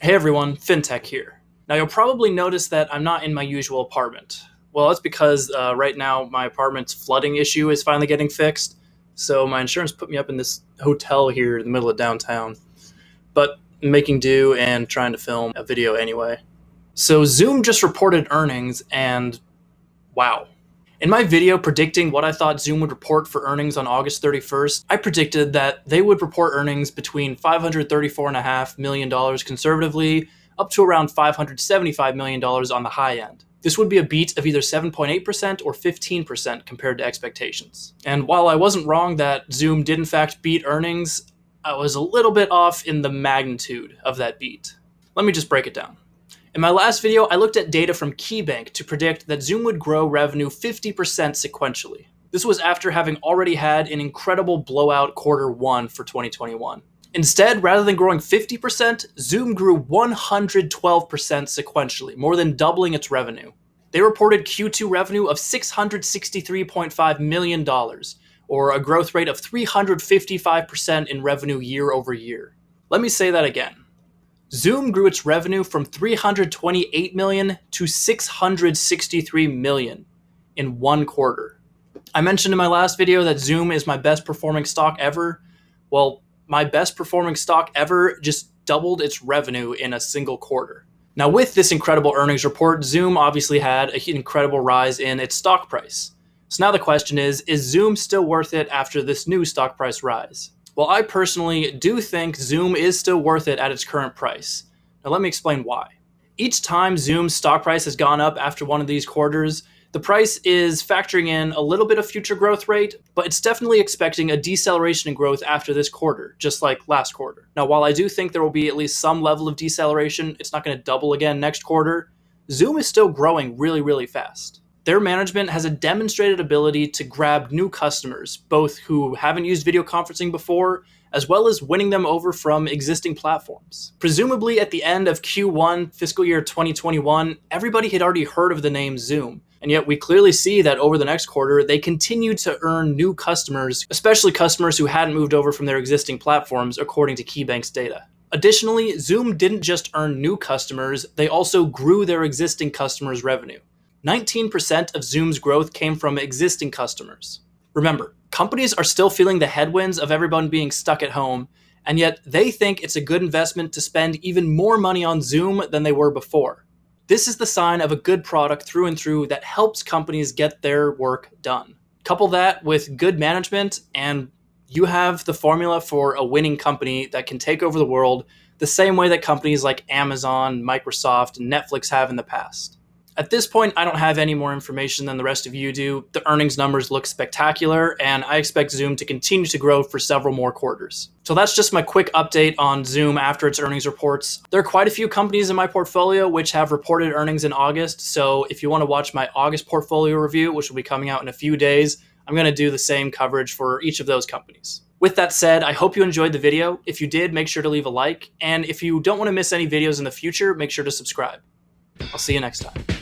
Hey everyone, FinTech here. Now you'll probably notice that I'm not in my usual apartment. Well, that's because right now my apartment's flooding issue is finally getting fixed, so my insurance put me up in this hotel here in the middle of downtown. But I'm making do and trying to film a video anyway. So Zoom just reported earnings and wow. In my video predicting what I thought Zoom would report for earnings on August 31st, I predicted that they would report earnings between $534.5 million conservatively up to around $575 million on the high end. This would be a beat of either 7.8% or 15% compared to expectations. And while I wasn't wrong that Zoom did in fact beat earnings, I was a little bit off in the magnitude of that beat. Let me just break it down. In my last video, I looked at data from KeyBank to predict that Zoom would grow revenue 50% sequentially. This was after having already had an incredible blowout Q1 for 2021. Instead, rather than growing 50%, Zoom grew 112% sequentially, more than doubling its revenue. They reported Q2 revenue of $663.5 million, or a growth rate of 355% in revenue year over year. Let me say that again. Zoom grew its revenue from $328 million to $663 million in one quarter. I mentioned in my last video that Zoom is my best performing stock ever. Well, my best performing stock ever just doubled its revenue in a single quarter. Now, with this incredible earnings report, Zoom obviously had an incredible rise in its stock price. So now the question is Zoom still worth it after this new stock price rise? Well, I personally do think Zoom is still worth it at its current price. Now let me explain why. Each time Zoom's stock price has gone up after one of these quarters, the price is factoring in a little bit of future growth rate, but it's definitely expecting a deceleration in growth after this quarter, just like last quarter. Now, while I do think there will be at least some level of deceleration, it's not going to double again next quarter, Zoom is still growing really, really fast. Their management has a demonstrated ability to grab new customers, both who haven't used video conferencing before, as well as winning them over from existing platforms. Presumably at the end of Q1 fiscal year 2021, everybody had already heard of the name Zoom, and yet we clearly see that over the next quarter, they continue to earn new customers, especially customers who hadn't moved over from their existing platforms, according to KeyBank's data. Additionally, Zoom didn't just earn new customers, they also grew their existing customers' revenue. 19% of Zoom's growth came from existing customers. Remember, companies are still feeling the headwinds of everyone being stuck at home, and yet they think it's a good investment to spend even more money on Zoom than they were before. This is the sign of a good product through and through that helps companies get their work done. Couple that with good management, and you have the formula for a winning company that can take over the world the same way that companies like Amazon, Microsoft, and Netflix have in the past. At this point, I don't have any more information than the rest of you do. The earnings numbers look spectacular, and I expect Zoom to continue to grow for several more quarters. So that's just my quick update on Zoom after its earnings reports. There are quite a few companies in my portfolio which have reported earnings in August, so if you want to watch my August portfolio review, which will be coming out in a few days, I'm going to do the same coverage for each of those companies. With that said, I hope you enjoyed the video. If you did, make sure to leave a like, and if you don't want to miss any videos in the future, make sure to subscribe. I'll see you next time.